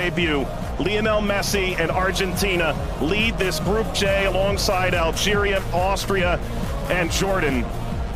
debut. Lionel Messi and Argentina lead this Group J alongside Algeria, Austria, and Jordan.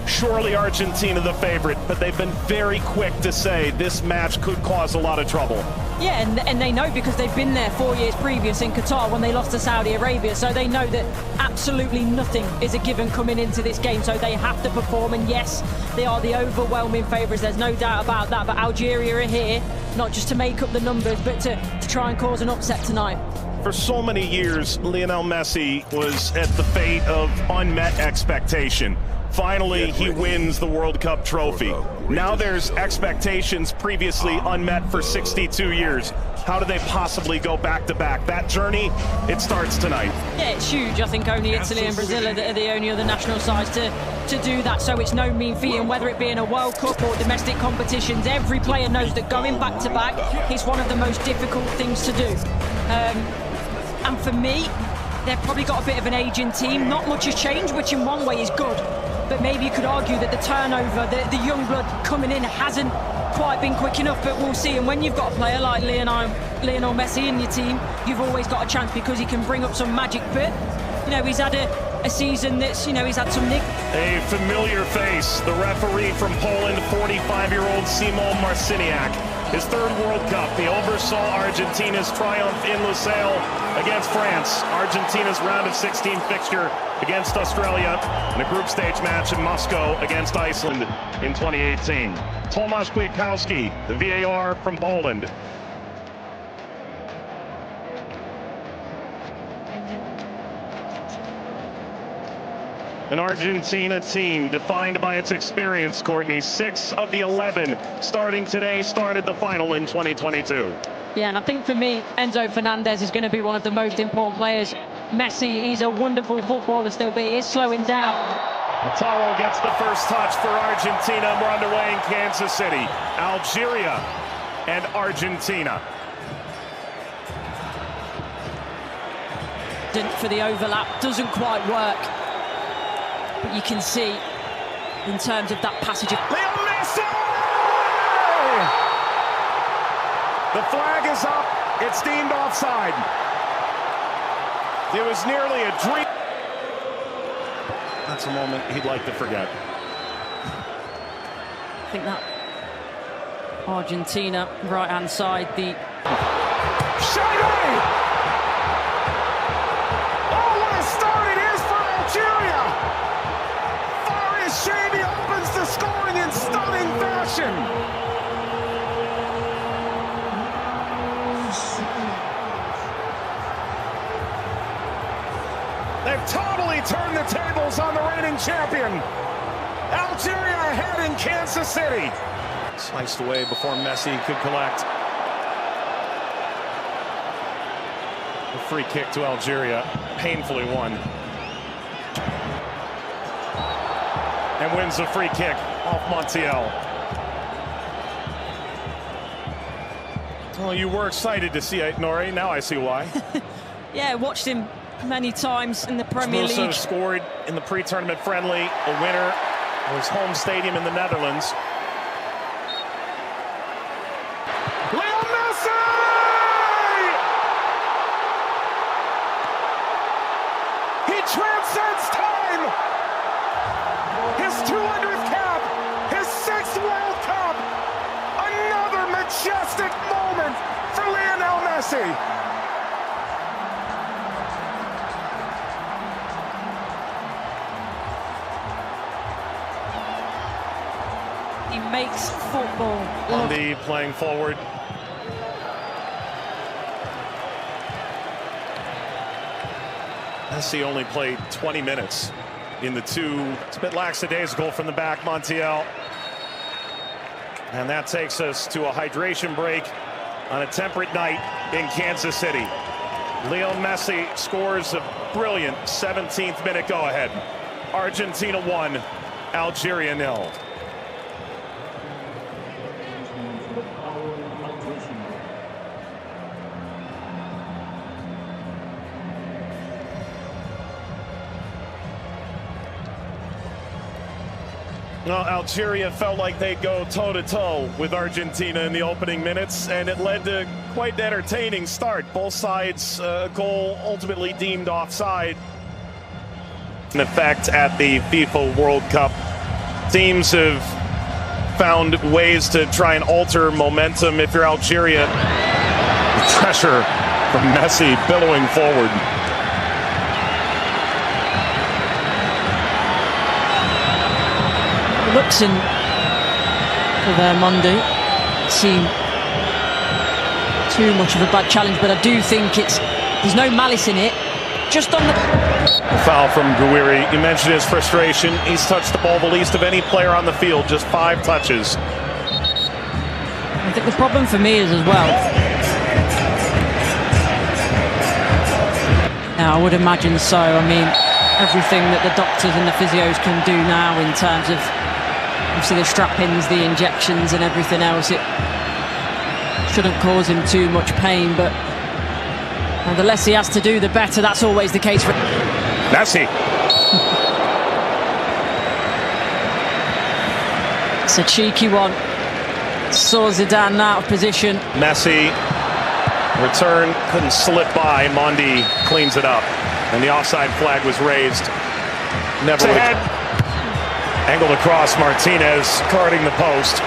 Surely Argentina the favorite, but they've been very quick to say this match could cause a lot of trouble. Yeah, and they know because they've been there 4 years previous in Qatar when they lost to Saudi Arabia, so they know that absolutely nothing is a given coming into this game, so they have to perform. And yes, they are the overwhelming favourites, there's no doubt about that, but Algeria are here not just to make up the numbers, but to try and cause an upset tonight. For so many years, Lionel Messi was at the fate of unmet expectation. Finally, he wins the World Cup trophy. Now there's expectations previously unmet for 62 years. How do they possibly go back-to-back? That journey, it starts tonight. Yeah, it's huge. I think only Italy and Brazil are the only other national sides to do that, so it's no mean feat. And whether it be in a World Cup or domestic competitions, every player knows that going back-to-back is one of the most difficult things to do. And for me, they've probably got a bit of an aging team. Not much has changed, which in one way is good. But maybe you could argue that the turnover, the young blood coming in hasn't quite been quick enough, but we'll see. And when you've got a player like Lionel Messi in your team, you've always got a chance because he can bring up some magic. But, you know, he's had a season that's, you know, he's had some nick. A familiar face, the referee from Poland, 45-year-old Simon Marciniak. His third World Cup, he oversaw Argentina's triumph in Lusail against France, Argentina's round of 16 fixture against Australia, and a group stage match in Moscow against Iceland in 2018. Tomasz Kwiatkowski, the VAR from Poland. An Argentina team defined by its experience, Courtney. 6 of the 11 starting today started the final in 2022. Yeah, and I think for me, Enzo Fernandez is going to be one of the most important players. Messi, he's a wonderful footballer still, but he is slowing down. Lautaro gets the first touch for Argentina. We're underway in Kansas City. Algeria and Argentina. For the overlap, doesn't quite work. But you can see, in terms of that passage of... Lionel Messi! The flag is up. It's deemed offside. It was nearly a dream. That's a moment he'd like to forget. I think that Argentina, right-hand side, the... Shady! Oh, what a start it is for Algeria! Shady opens the scoring in stunning fashion. They've totally turned the tables on the reigning champion. Algeria ahead in Kansas City. Sliced away before Messi could collect. A free kick to Algeria, painfully won. And wins the free kick off Montiel. Well, you were excited to see it, Nori. Now I see why. Yeah, watched him many times in the Premier League. Also scored in the pre-tournament friendly, a winner of his home stadium in the Netherlands. Lionel Messi! He transcends time! His 200th cap, his 6th World Cup, another majestic moment for Lionel Messi. He makes football look... Andy playing forward. Messi only played 20 minutes. In the two, it's a bit lackadaisical from the back, Montiel. And that takes us to a hydration break on a temperate night in Kansas City. Lionel Messi scores a brilliant 17th minute go-ahead. Argentina 1, Algeria 0. Well, Algeria felt like they'd go toe-to-toe with Argentina in the opening minutes, and it led to quite an entertaining start. Both sides, goal ultimately deemed offside. In effect at the FIFA World Cup, teams have found ways to try and alter momentum. If you're Algeria, pressure from Messi billowing forward. Looks in for their Monday. Seem too much of a bad challenge, but I do think there's no malice in it. Just on the foul from Gouiri. You mentioned his frustration. He's touched the ball the least of any player on the field, just 5 touches. I think the problem for me is as well. Now, I would imagine so. I mean, everything that the doctors and the physios can do now in terms of obviously the strap-ins, the injections and everything else, it shouldn't cause him too much pain, but the less he has to do, the better. That's always the case for Messi. It's a cheeky one. Saw Zidane out of position. Messi, return, couldn't slip by. Mondi cleans it up. And the offside flag was raised. Never ahead. Angled across, Martinez guarding the post.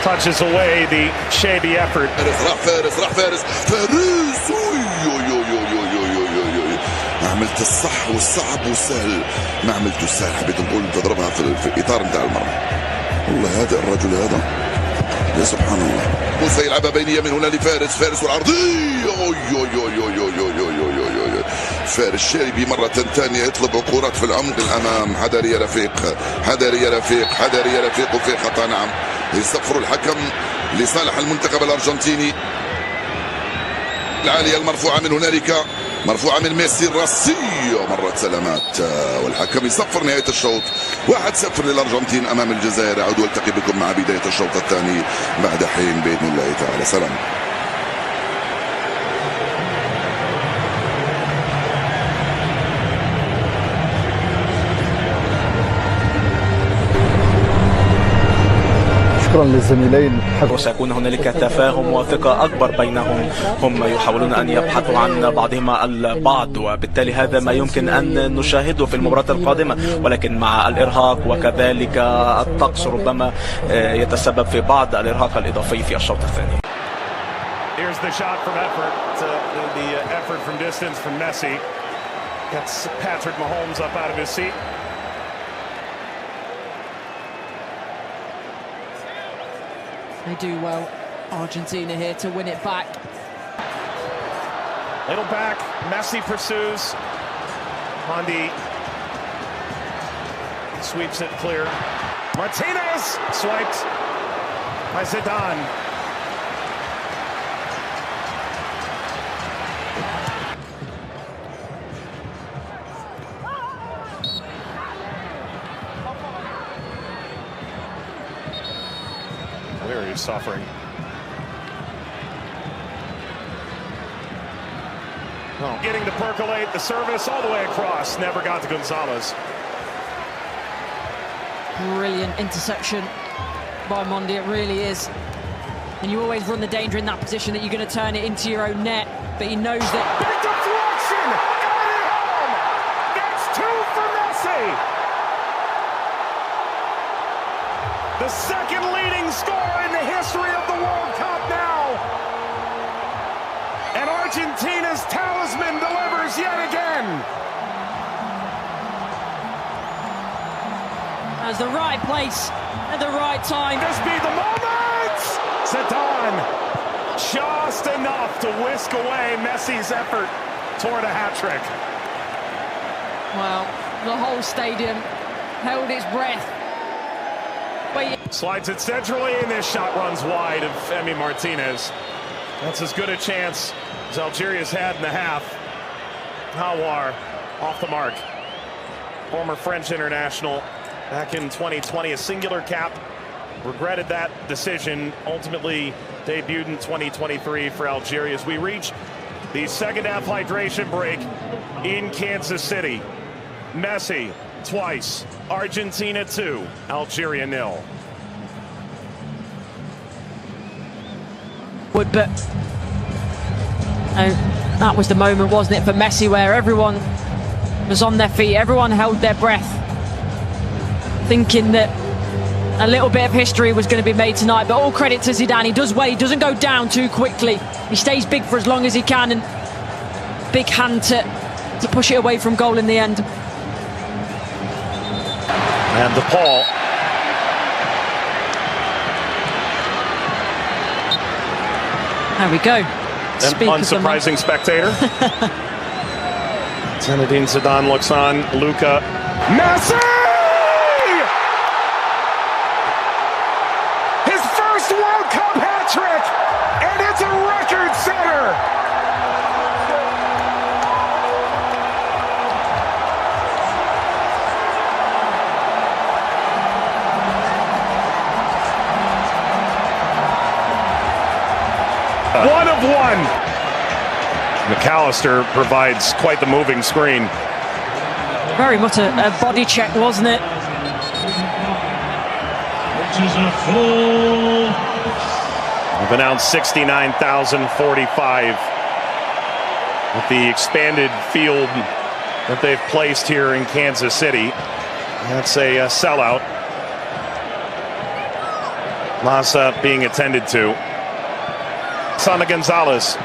Touches away the shabby effort. فارس ما عملت الصح والصعب والسهل، ما عملت السهل، حبيت نقول تضربها في الاطار نتاع المرمى. والله هذا الرجل هذا يا سبحان الله. موسى يلعبها بينيه من هنا لفارس والعرضيه. فارس شاربي مرة ثانية يطلب كرات في العمق الأمام. حذري يا رفيق، حذري يا رفيق، حذري يا رفيق، وفي خطأ. نعم، يصفر الحكم لصالح المنتخب الأرجنتيني. العالية المرفوعة من هنالك، مرفوعة من ميسي الراسية، مرت سلامات، والحكم يصفر نهاية الشوط. 1-0 للأرجنتين أمام الجزائر. أعود والتقي بكم مع بداية الشوط الثاني بعد حين بإذن الله تعالى. سلام. شكرا للزميلين. وسيكون هنالك تفاهم وثقة أكبر بينهم. هم يحاولون أن يبحثوا عن بعضهما البعض، وبالتالي هذا ما يمكن أن نشاهده في المباراة القادمة. ولكن مع الإرهاق وكذلك الطقس ربما يتسبب في بعض الإرهاق الإضافي في الشوط الثاني. Here's the shot from effort. The effort from distance from Messi. Gets Patrick Mahomes up out of his seat. They do well, Argentina here, to win it back. Little back, Messi pursues. Mondi sweeps it clear. Martinez swiped by Zidane. Very suffering. Oh, getting to percolate the service all the way across. Never got to Gonzalez. Brilliant interception by Mondi, it really is. And you always run the danger in that position that you're going to turn it into your own net, but he knows that. Big deflection! Got it home! That's 2 for Messi! The second leading scorer in the history of the World Cup now. And Argentina's talisman delivers yet again. That's the right place at the right time. This be the moment! Zidane, just enough to whisk away Messi's effort toward a hat-trick. Well, the whole stadium held its breath. Slides it centrally, and this shot runs wide of Emi Martinez. That's as good a chance as Algeria's had in the half. Hawar off the mark. Former French international back in 2020, a singular cap. Regretted that decision. Ultimately debuted in 2023 for Algeria as we reach the second half hydration break in Kansas City. Messi twice, Argentina 2, Algeria 0. But that was the moment, wasn't it, for Messi, where everyone was on their feet, everyone held their breath, thinking that a little bit of history was going to be made tonight. But all credit to Zidane. He does well, he doesn't go down too quickly. He stays big for as long as he can, and big hand to push it away from goal in the end. And De Paul. There we go. An unsurprising spectator. Zinedine Zidane looks on. Luka. Messi! His first World Cup hat-trick! And it's a record setter! One of one. McAllister provides quite the moving screen. Very much a body check, wasn't it? We've announced 69,045 with the expanded field that they've placed here in Kansas City. That's a sellout. Massa being attended to. Sana Gonzalez.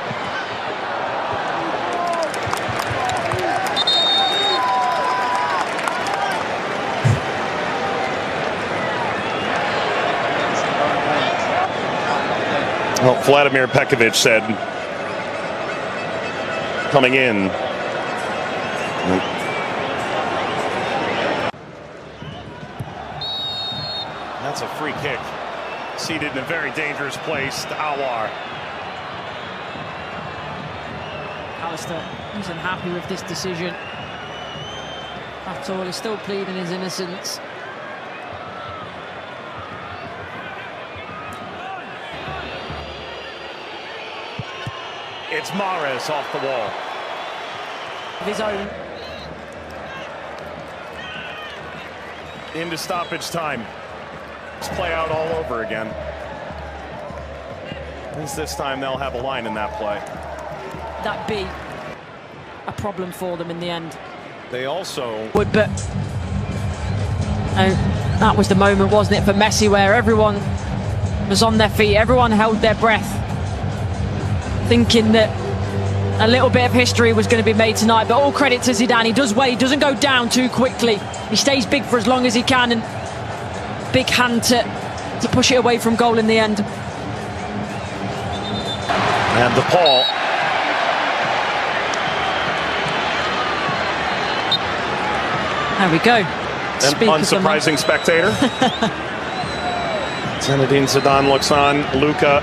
Well, Vladimir Pekovic said, coming in. That's a free kick. Seated in a very dangerous place to Awar. Alistair isn't happy with this decision at all. He's still pleading his innocence. It's Mahrez off the wall. Of his own. Into stoppage time. Let's play out all over again. At least this time they'll have a line in that play. That be a problem for them in the end. They also But that was the moment, wasn't it, for Messi, where everyone was on their feet, everyone held their breath, thinking that a little bit of history was going to be made tonight. But all credit to Zidane. He does well, he doesn't go down too quickly. He stays big for as long as he can, and big hand to push it away from goal in the end. and De Paul. There we go. An unsurprising spectator. Zinedine Zidane looks on. Luka.